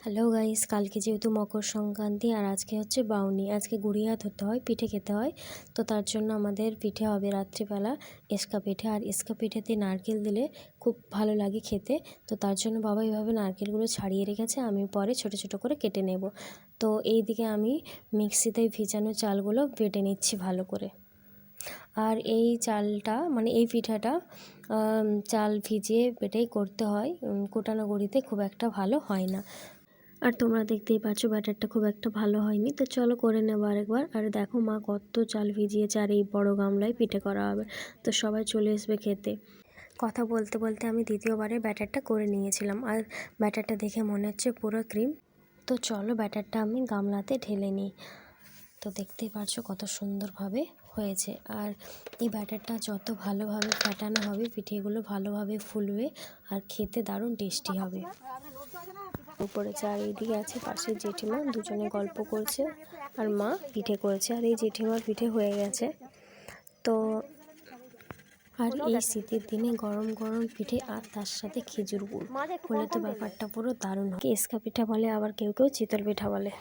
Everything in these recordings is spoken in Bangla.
হ্যালো গাইস, কালকে যেহেতু মকর সংক্রান্তি আর আজকে হচ্ছে বাউনি, আজকে গুড়িয়াত হতে হয়, পিঠে খেতে হয়। তো তার জন্য আমাদের পিঠে হবে রাত্রিবেলা এসকা পিঠে। আর এসকা পিঠেতে নারকেল দিলে খুব ভালো লাগে খেতে। তো তার জন্য বাবা এইভাবে নারকেলগুলো ছাড়িয়ে রেখেছে, আমি পরে ছোট ছোট করে কেটে নেব। তো এই দিকে আমি মিক্সিতে ভিজানো চালগুলো বেটে নিচ্ছি ভালো করে। আর এই চালটা মানে এই পিঠাটা চাল ভিজিয়ে বেটেই করতে হয়, কোটানো গড়িতে খুব একটা ভালো হয় না। আর তোমরা দেখতেই পাচ্ছ ব্যাটারটা খুব একটা ভালো হয়নি। তো চলো করে নেবো আরেকবার। আর দেখো মা কত চাল ভিজিয়েছে, আর এই বড় গামলায় পিঠে করা হবে। তো সবাই চলে আসবে খেতে। কথা বলতে বলতে আমি দ্বিতীয়বারে ব্যাটারটা করে নিয়েছিলাম, আর ব্যাটারটা দেখে মনে হচ্ছে পুরো ক্রিম। তো চলো ব্যাটারটা আমি গামলাতে ঢেলে নিই। তো দেখতেই পাচ্ছো কত সুন্দরভাবে হয়েছে। আর এই ব্যাটারটা যত ভালোভাবে ফাটানো হবে পিঠেগুলো ভালোভাবে ফুলবে আর খেতে দারুণ টেস্টি হবে। উপরে আর এইদিকে আছে পাশে জেঠিমা, দুজনে গল্প করছে আর মা পিঠে করেছে। আর এই জেঠিমার পিঠে হয়ে গেছে। তো আর এই শীতের দিনে গরম গরম পিঠে আর তার সাথে খেজুর গুড় হলে তো ব্যাপারটা পুরো দারুণ হয়। এসকা পিঠা বলে, আবার কেউ কেউ চিতল পিঠা বলে।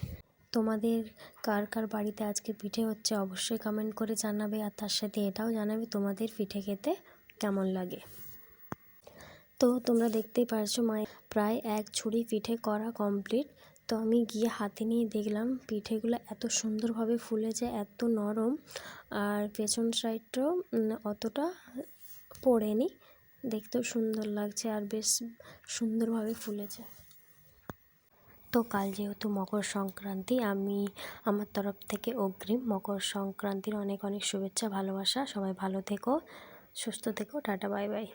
তোমাদের কার কার বাড়িতে আজকে পিঠে হচ্ছে অবশ্যই কমেন্ট করে জানাবে। আর তার সাথে এটাও জানাবে তোমাদের পিঠে খেতে কেমন লাগে। তো তোমরা দেখতেই পারছো মায়ের প্রায় এক ঝুড়ি পিঠে করা কমপ্লিট। তো আমি গিয়ে হাতে নিয়ে দেখলাম পিঠেগুলো এত সুন্দরভাবে ফুলেছে, এত নরম। আর পেছন সাইডটাও অতটা পড়েনি, দেখতেও সুন্দর লাগছে আর বেশ সুন্দরভাবে ফুলেছে। তো কাল যেহেতু মকর সংক্রান্তি, আমি আমার তরফ থেকে অগ্রিম মকর সংক্রান্তির অনেক অনেক শুভেচ্ছা, ভালোবাসা। সবাই ভালো থেকো, সুস্থ থেকো, টাটা, বাই বাই।